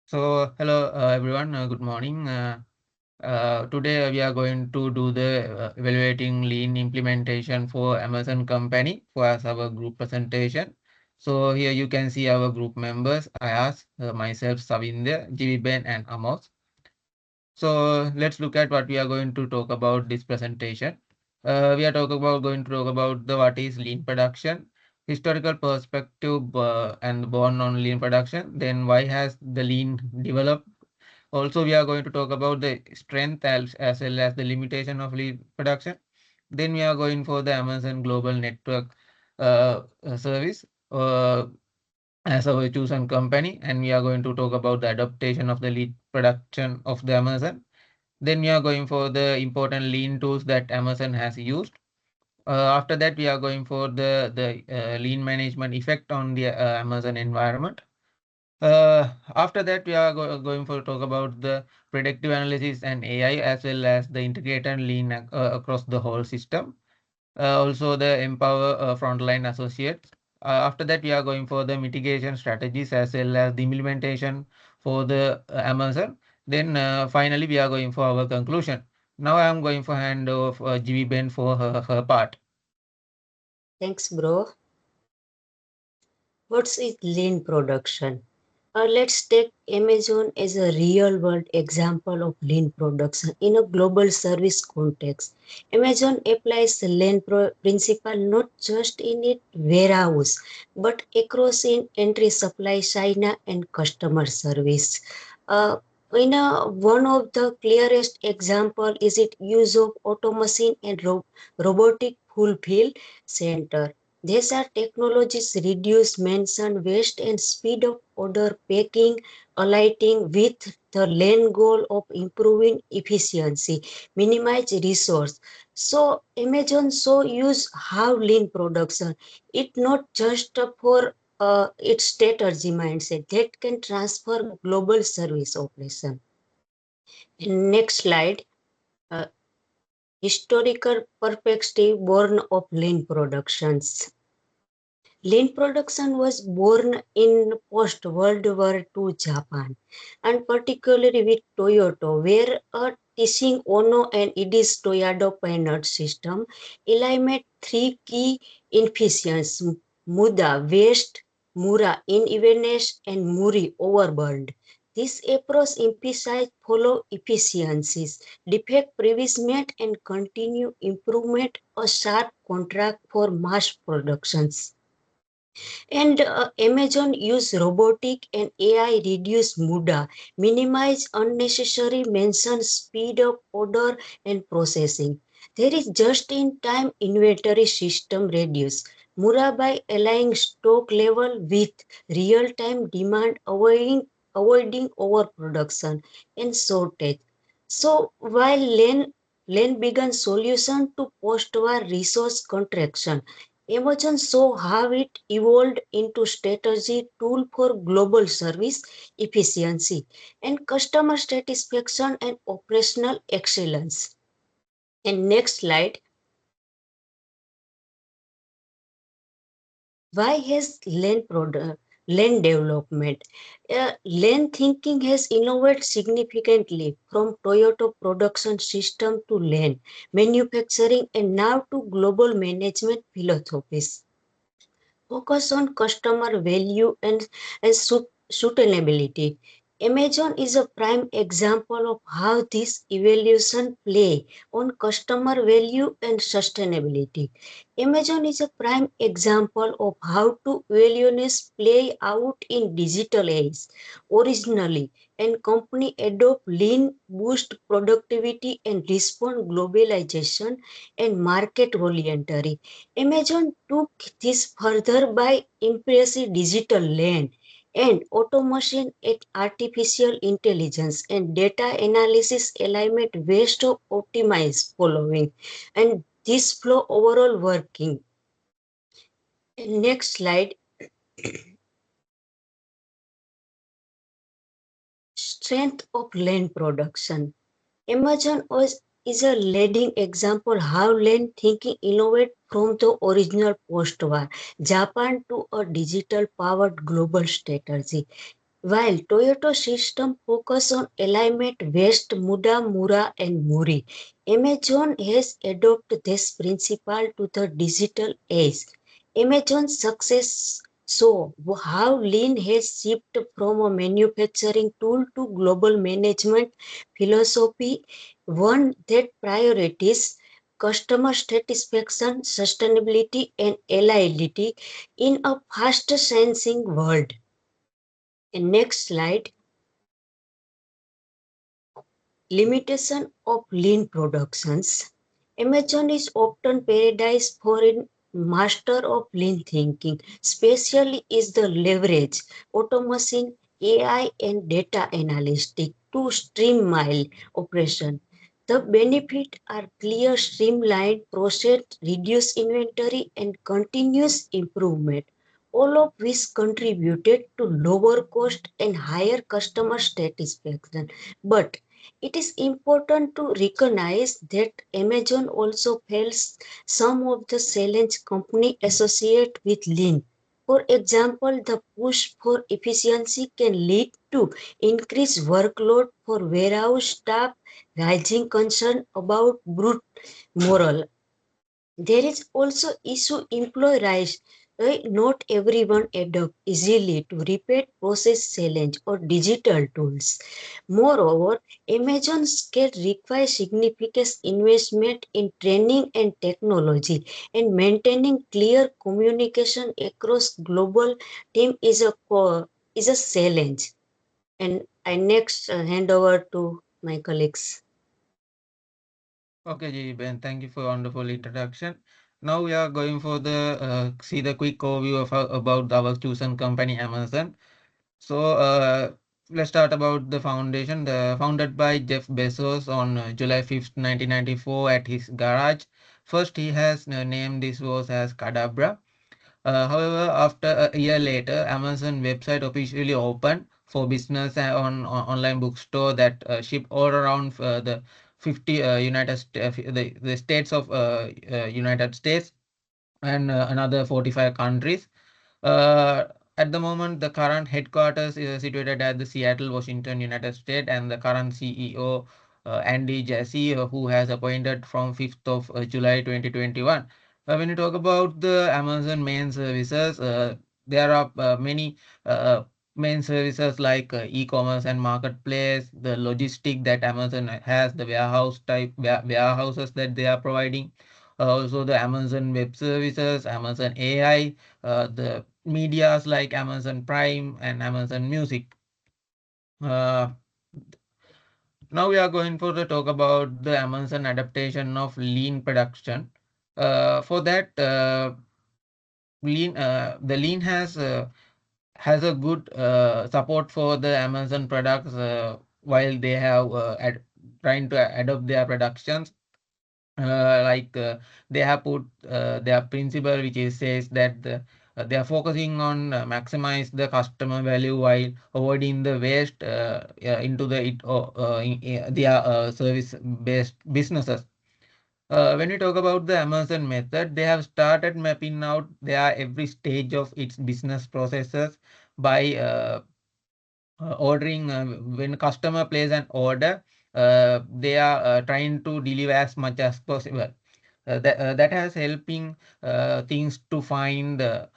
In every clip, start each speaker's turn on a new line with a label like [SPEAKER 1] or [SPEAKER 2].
[SPEAKER 1] So, hello everyone, good morning. Today we are going to do the evaluating lean implementation for Amazon company for as our group presentation. So here you can see our group members, Ayaz, myself, Savinder, Ben and Amos. So let's look at what we are going to talk about this presentation. We are going to talk about the what is lean production, historical perspective and born on lean production. Then why has the lean developed? Also, we are going to talk about the strength as well as the limitation of lead production. Then we are going for the Amazon Global Network service as our chosen company, and we are going to talk about the adaptation of the lead production of the Amazon. Then we are going for the important lean tools that Amazon has used. After that, we are going for the lean management effect on the Amazon environment. After that, we are going for talk about the predictive analysis and AI as well as the integrated lean across the whole system. Also, the empower frontline associates. After that, we are going for the mitigation strategies as well as the implementation for the Amazon. Then finally, we are going for our conclusion. Now I am going for hand of Ben for her part.
[SPEAKER 2] Thanks, bro. What's is lean production? Let's take Amazon as a real world example of lean production in a global service context. Amazon applies the lean principle not just in its warehouse but across in entry supply, China, and customer service. Uh, one of the clearest example is its use of automation and robotic fulfill center. These are technologies reduce mention waste and speed of order packing, aligning with the main goal of improving efficiency, minimize resource. So Amazon so use how lean production. It not just for its strategy mindset that can transfer global service operation. Next slide. Uh, Historical perspective born of lean productions. Lean production was born in post-World War II Japan, and particularly with Toyota, where a teaching Ono and Edis Toyota Panhard system eliminate three key inefficiencies: Muda, waste, Mura, unevenness, and Muri, overburden. This approach emphasizes follow efficiencies, defect prevention, and continue improvement, a sharp contract for mass productions. And Amazon use robotic and AI reduce muda, minimize unnecessary mention, speed up order and processing. There is just-in-time inventory system reduce Mura by aligning stock level with real-time demand, avoiding overproduction and shortage. So while Lane began solution to post-war resource contraction, Amazon saw how it evolved into strategy tool for global service efficiency and customer satisfaction and operational excellence. And next slide. Why has land development? Land thinking has innovated significantly from Toyota production system to land manufacturing and now to global management philosophies. Focus on customer value and sustainability. Amazon is a prime example of how this evaluation play on customer value and sustainability. Amazon is a prime example of how to evaluations play out in digital age. Originally, and company adopt lean, boost productivity and respond globalization and market voluntary. Amazon took this further by embracing digital land and automation and artificial intelligence and data analysis alignment ways to optimize following and this flow overall working. Next slide. Strength of land production. Amazon is a leading example how land thinking innovate from the original post-war Japan to a digital powered global strategy. While Toyota system focus on alignment West, Muda, Mura and Muri, Amazon has adopted this principle to the digital age. Amazon's success show how lean has shifted from a manufacturing tool to global management philosophy, one that prioritizes customer satisfaction, sustainability and reliability in a fast changing world. And next slide. Limitation of lean productions. Amazon is often paradise for a master of lean thinking, especially is the leverage, automation, AI and data analytics to streamline operation. The benefits are clear, streamlined process, reduced inventory and continuous improvement, all of which contributed to lower cost and higher customer satisfaction. But it is important to recognize that Amazon also fails some of the challenge company associate with lean. For example, the push for efficiency can lead to increased workload for warehouse staff, rising concern about brute moral. There is also issue employee rights. Not everyone adapt easily to repeat process challenge or digital tools. Moreover, Amazon scale requires significant investment in training and technology, and maintaining clear communication across global team is a challenge. And I next hand over to my colleagues.
[SPEAKER 1] Okay, Ji Ben, thank you for wonderful introduction. Now we are going for the see the quick overview of about our chosen company Amazon. So let's start about the foundation. The founded by Jeff Bezos on July 5th, 1994 at his garage. First, he has named this was as Cadabra. However, after a year later, Amazon website officially opened for business on online bookstore that ship all around the 50 the states of United States and another 45 countries. Uh, at the moment, the current headquarters is situated at the Seattle, Washington, United States, and the current CEO, Andy Jassy, who has appointed from 5th of July 2021. When you talk about the Amazon main services, there are many uh, main services like e-commerce and marketplace, the logistic that Amazon has, the warehouse type warehouses that they are providing, also the Amazon Web Services, Amazon AI, the medias like Amazon Prime and Amazon Music. Uh, Now we are going for the talk about the Amazon adaptation of lean production. For that, the lean has a good support for the Amazon products while they have trying to adopt their productions. They have put their principle which is says that they are focusing on maximize the customer value while avoiding the waste into the their service based businesses. When we talk about the Amazon method, they have started mapping out their every stage of its business processes by ordering when customer places an order, they are trying to deliver as much as possible. That has helping things to find the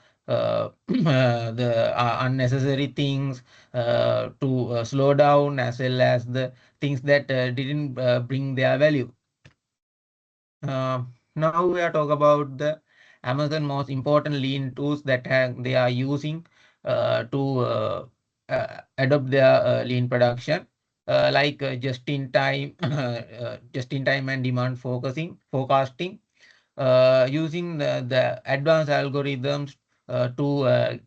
[SPEAKER 1] unnecessary things to slow down, as well as the things that didn't bring their value. Now we are talking about the Amazon most important lean tools that they are using to adopt their lean production, like just in time and demand forecasting, using the advanced algorithms to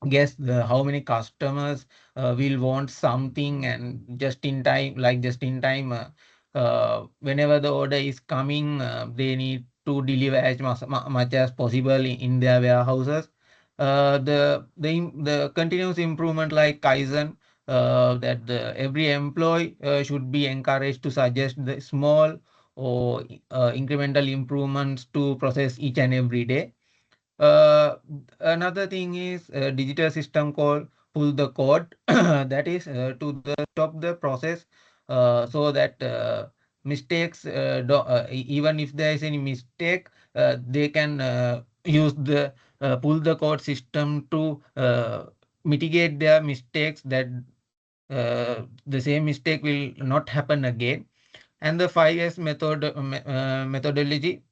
[SPEAKER 1] guess how many customers will want something, and just in time whenever the order is coming, they need to deliver as much as possible in their warehouses. The continuous improvement like Kaizen, that every employee should be encouraged to suggest the small or incremental improvements to process each and every day. Uh, Another thing is a digital system called pull the code that is to the stop the process so that mistakes even if there is any mistake they can use the pull the code system to mitigate their mistakes that the same mistake will not happen again. And the 5S methodology,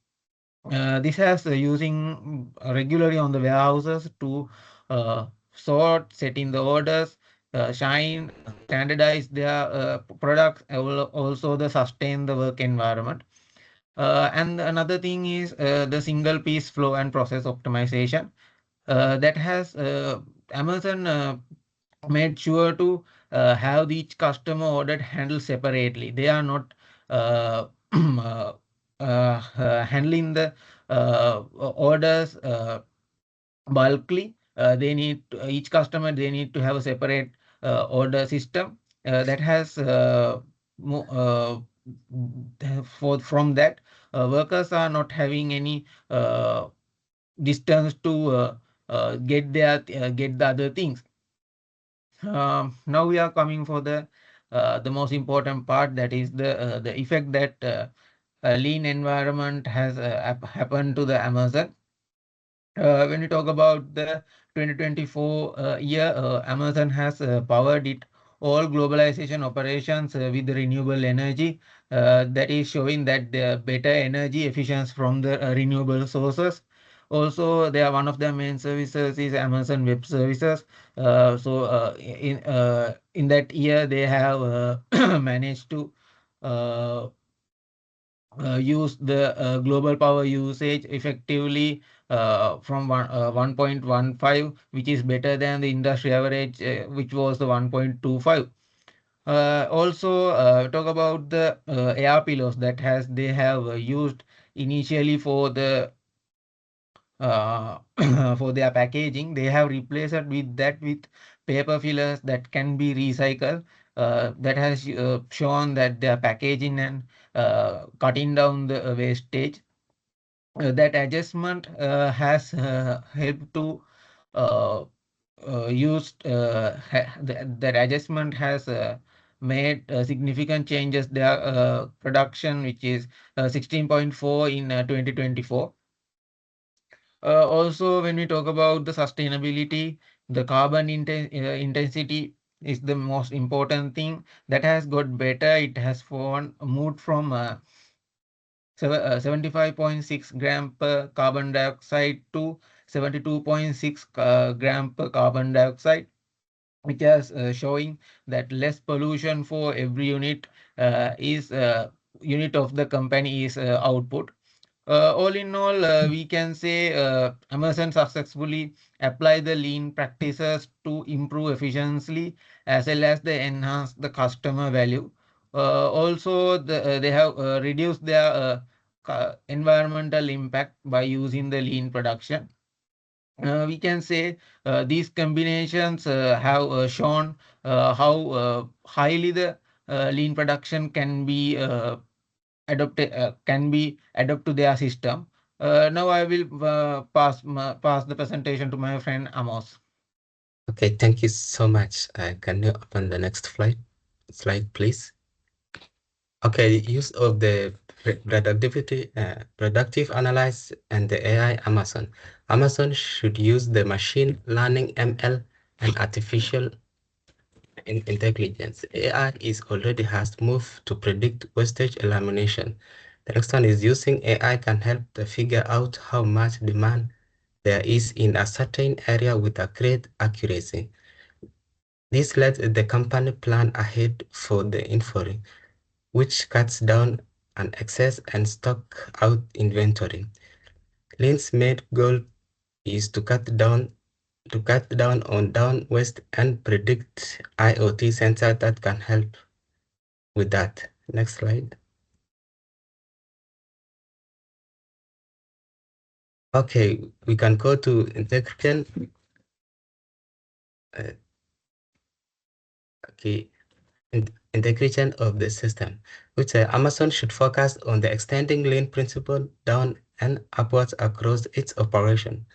[SPEAKER 1] this has using regularly on the warehouses to sort, set in the orders, shine, standardize their products, also the sustain the work environment. And another thing is the single piece flow and process optimization that has Amazon made sure to have each customer order handled separately. They are not uh, handling the orders bulkly. They need each customer they need to have a separate order system that has for from that workers are not having any distance to get the other things. Now we are coming for the most important part, that is the effect that a lean environment has happened to the Amazon. When we talk about the 2024 year, Amazon has powered it all globalization operations with renewable energy. That is showing that the better energy efficiency from the renewable sources. Also, they are one of their main services is Amazon Web Services. In that year, they have managed to uh, use the global power usage effectively from 1.15, which is better than the industry average, which was the 1.25. Also, talk about the air pillows that has they have used initially for the uh, for their packaging. They have replaced it with that with paper fillers that can be recycled. That has shown that their packaging and cutting down the wastage. That adjustment has helped to uh, that adjustment has made significant changes their production, which is 16.4 in 2024. Also, when we talk about the sustainability, the intensity is the most important thing that has got better. It has moved from 75.6 gram per carbon dioxide to 72.6 gram per carbon dioxide, which is showing that less pollution for every unit of the company is output. All in all, we can say Amazon successfully apply the lean practices to improve efficiency as well as they enhance the customer value. Also, they have reduced their environmental impact by using the lean production. We can say these combinations have shown how highly the lean production can be adopted to their system. Now I will pass the presentation to my friend Amos.
[SPEAKER 3] Okay, thank you so much. Can you open the next slide, please? Okay, use of the predictive analysis and the AI Amazon. Amazon should use the machine learning ML and artificial intelligence. AI is already has moved to predict wastage elimination. The next one is using AI can help to figure out how much demand there is in a certain area with a great accuracy. This lets the company plan ahead for the inventory, which cuts down on excess and stock out inventory. Lean's main goal is to cut down on down waste and predict IoT sensor that can help with that. Next slide. Okay, we can go to integration. Uh, okay, integration of the system, which Amazon should focus on the extending lean principle down and upwards across its operation.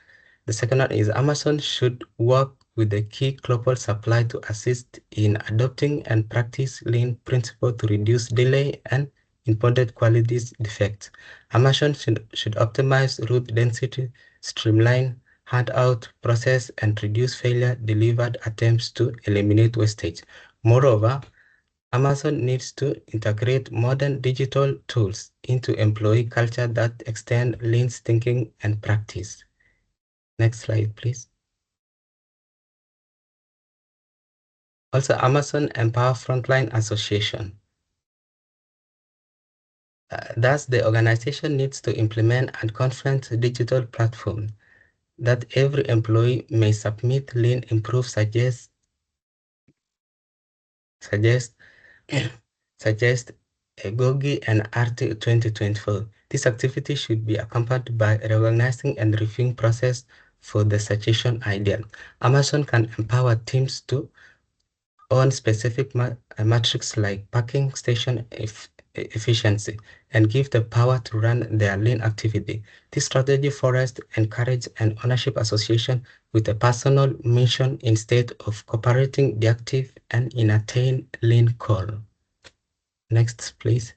[SPEAKER 3] The second one is Amazon should work with the key global supply to assist in adopting and practice lean principle to reduce delay and imported qualities defects. Amazon should optimize route density, streamline handout process, and reduce failure delivered attempts to eliminate wastage. Moreover, Amazon needs to integrate modern digital tools into employee culture that extend lean thinking and practice. Next slide, please. Also, Amazon Empower Frontline Association. Thus, the organization needs to implement and confront digital platform that every employee may submit lean improve suggest suggest Agogi and RT 2024. This activity should be accompanied by recognizing and reviewing process for the suggestion ideal. Amazon can empower teams to on specific metrics like parking station efficiency and give the power to run their lean activity. This strategy forests encourage an ownership association with a personal mission instead of cooperating the active and inattain lean core. Next, please.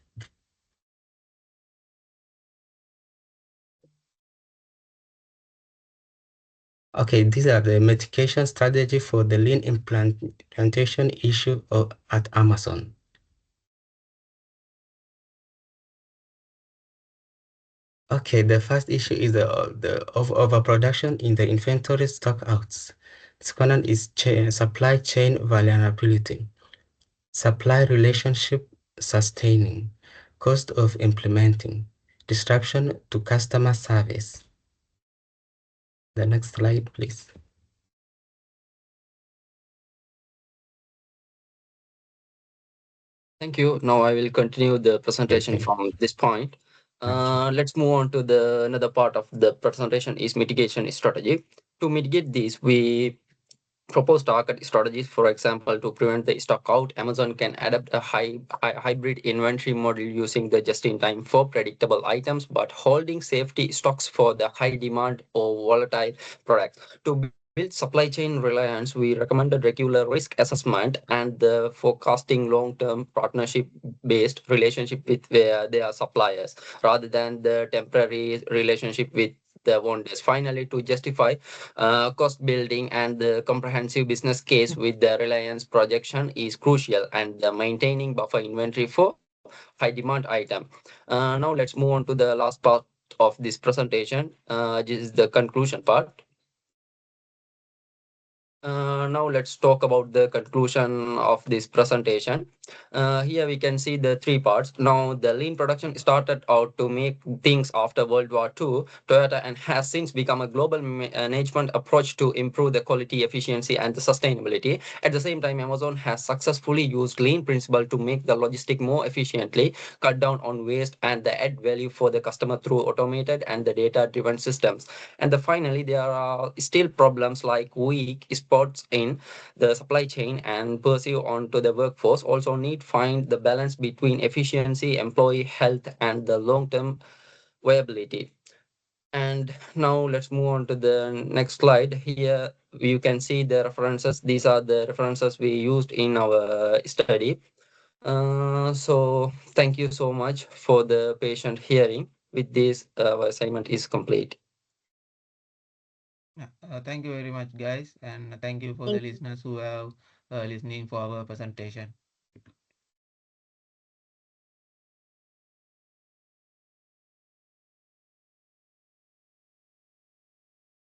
[SPEAKER 3] Okay, these are the mitigation strategy for the lean implementation issue at Amazon. Okay, the first issue is the overproduction in the inventory stockouts. The second one is supply chain vulnerability, supply relationship sustaining, cost of implementing, disruption to customer service. The next slide, please.
[SPEAKER 4] Thank you. Now I will continue the presentation
[SPEAKER 3] Okay,
[SPEAKER 4] from this point.
[SPEAKER 3] thank you.
[SPEAKER 4] Let's move on to the another part of the presentation is mitigation strategy. To mitigate this, we propose target strategies. For example, to prevent the stock out, Amazon can adapt a hybrid inventory model using the just-in-time for predictable items, but holding safety stocks for the high demand or volatile products. To build supply chain reliance, we recommended regular risk assessment and the forecasting long-term partnership-based relationship with their suppliers rather than the temporary relationship with the vendors. Finally, to justify cost building and the comprehensive business case with the reliance projection is crucial and the maintaining buffer inventory for high demand item. Now let's move on to the last part of this presentation. This is the conclusion part. Now let's talk about the conclusion of this presentation. Here we can see the three parts. Now the lean production started out to make things after World War II, Toyota, and has since become a global management approach to improve the quality, efficiency, and the sustainability. At the same time, Amazon has successfully used lean principle to make the logistic more efficiently, cut down on waste, and the add value for the customer through automated and the data-driven systems. And finally, there are still problems like weak spots in the supply chain and pursue onto the workforce. Also need find the balance between efficiency, employee health, and the long-term viability. And now let's move on to the next slide. Here you can see the references. These are the references we used in our study. So thank you so much for the patient hearing. With this, our assignment is complete.
[SPEAKER 1] Yeah, thank you very much, guys, and thank you for the
[SPEAKER 2] Thank you.
[SPEAKER 1] listeners who have listening for our presentation.